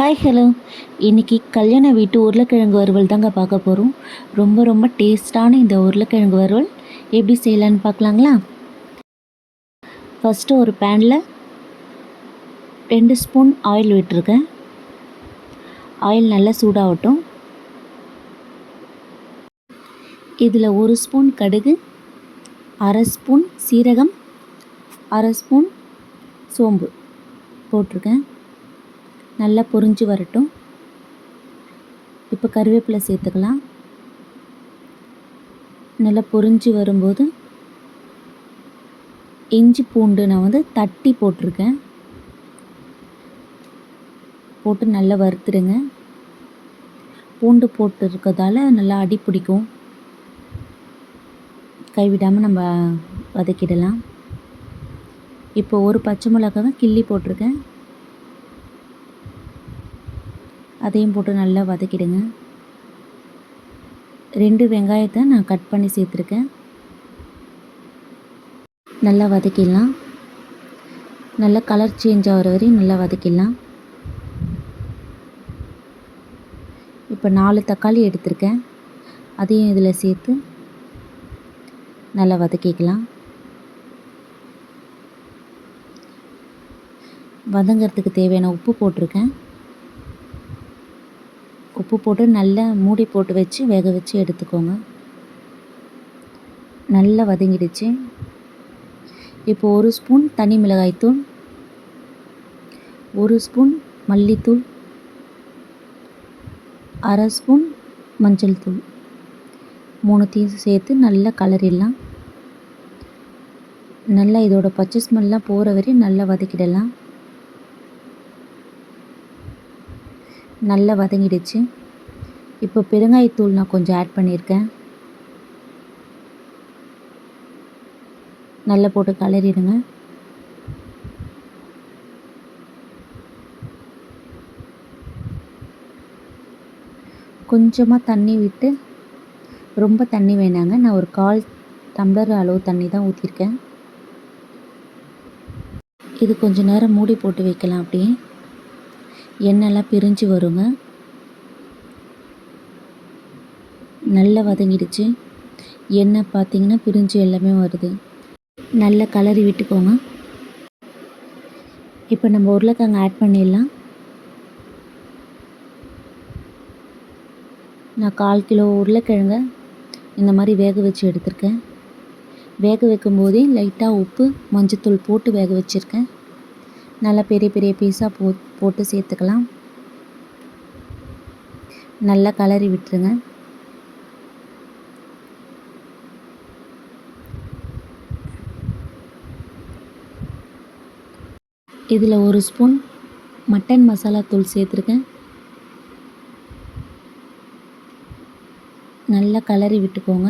Hi hello. இன்றைக்கி கல்யாண வீட்டு உருளைக்கிழங்கு வறுவல் தாங்க பார்க்க போகிறோம். ரொம்ப டேஸ்டான இந்த உருளைக்கிழங்கு வறுவல் எப்படி செய்யலான்னு பார்க்கலாங்களா? ஃபஸ்ட்டு ஒரு பேனில் 2 ஸ்பூன் ஆயில் விட்டுருக்கேன். ஆயில் நல்லா சூடாகட்டும். இதில் 1 ஸ்பூன் கடுகு, 1/2 ஸ்பூன் சீரகம், 1/2 ஸ்பூன் சோம்பு போட்டிருக்கேன். நல்லா பொரிஞ்சு வரட்டும். இப்போ கருவேப்பிலை சேர்த்துக்கலாம். நல்லா பொரிஞ்சு வரும்போது இஞ்சி பூண்டு நான் தட்டி போட்டிருக்கேன். போட்டு நல்லா வறுத்துடுங்க. பூண்டு போட்டு இருக்கிறதால நல்லா அடி பிடிக்கும். கைவிடாமல் நம்ம வதக்கிடலாம். இப்போ ஒரு பச்சை மிளகாவை கிள்ளி போட்டிருக்கேன். அதையும் போட்டு நல்லா வதக்கிடுங்க. 2 வெங்காயத்தை நான் கட் பண்ணி சேர்த்துருக்கேன். நல்லா வதக்கிடலாம். நல்லா கலர் சேஞ்ச் ஆகிற வரையும் நல்லா வதக்கிடலாம். இப்போ 4 தக்காளி எடுத்திருக்கேன். அதையும் இதில் சேர்த்து நல்லா வதக்கிக்கலாம். வதங்கிறதுக்கு தேவையான உப்பு போட்டிருக்கேன். உப்பு போட்டு நல்லா மூடி போட்டு வச்சு வேக வச்சு எடுத்துக்கோங்க. நல்லா வதங்கிடுச்சு. இப்போ 1 ஸ்பூன் தனி மிளகாய்த்தூள், 1 ஸ்பூன் மல்லித்தூள், 1/2 ஸ்பூன் மஞ்சள் தூள், 3த்தையும் சேர்த்து நல்லா கலரிடலாம். நல்லா இதோட பச்சை ஸ்மெல்லாம் போகிற வரையும் நல்லா வதக்கிடலாம். நல்லா வதங்கிடுச்சு. இப்போ பெருங்காயத்தூள் நான் கொஞ்சம் ஆட் பண்ணியிருக்கேன். நல்லா போட்டு கலரிடுங்க. கொஞ்சமாக தண்ணி விட்டு, ரொம்ப தண்ணி வேணாங்க. நான் ஒரு 1/4 டம்ளர் அளவு தண்ணி தான் ஊற்றிருக்கேன். இது கொஞ்சம் நேரம் மூடி போட்டு வைக்கலாம். அப்படியே எண்ணெய்லாம் பிரிஞ்சு வருங்க. நல்லா வதங்கிடுச்சு. எண்ணெய் பார்த்திங்கன்னா பிரிஞ்சு எல்லாமே வருது. நல்லா கலரி விட்டுக்கோங்க. இப்போ நம்ம உருளைக்கிழங்கு ஆட் பண்ணிடலாம். நான் 1/4 கிலோ உருளைக்கிழங்க இந்த மாதிரி வேக வச்சு எடுத்திருக்கேன். வேக வைக்கும்போதே லைட்டாக உப்பு, மஞ்சத்தூள் போட்டு வேக வச்சுருக்கேன். நல்லா பெரிய பீஸாக போட்டு சேர்த்துக்கலாம். நல்லா கலரி விட்டுருங்க. இதில் 1 ஸ்பூன் மட்டன் மசாலா தூள் சேர்த்துருக்கேன். நல்லா கலரி விட்டுக்கோங்க.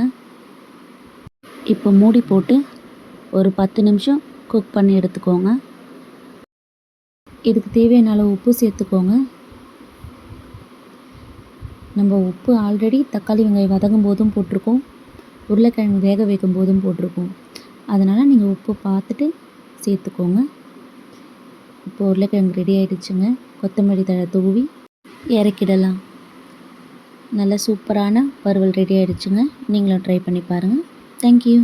இப்போ மூடி போட்டு ஒரு 10 நிமிஷம் குக் பண்ணி எடுத்துக்கோங்க. இதுக்கு தேவையான அளவு உப்பு சேர்த்துக்கோங்க. நம்ம உப்பு ஆல்ரெடி தக்காளி வெங்காயம் வதங்கும் போதும் போட்டிருக்கோம், உருளைக்கிழங்கு வேக வைக்கும் போதும் போட்டிருக்கோம். அதனால் நீங்கள் உப்பு பார்த்துட்டு சேர்த்துக்கோங்க. இப்போ உருளைக்கிழங்கு ரெடி ஆகிடுச்சுங்க. கொத்தமல்லி தழை தூவி இறக்கிடலாம். நல்ல சூப்பரான வறுவல் ரெடி ஆகிடுச்சுங்க. நீங்களும் ட்ரை பண்ணி பாருங்கள். தேங்க்யூ.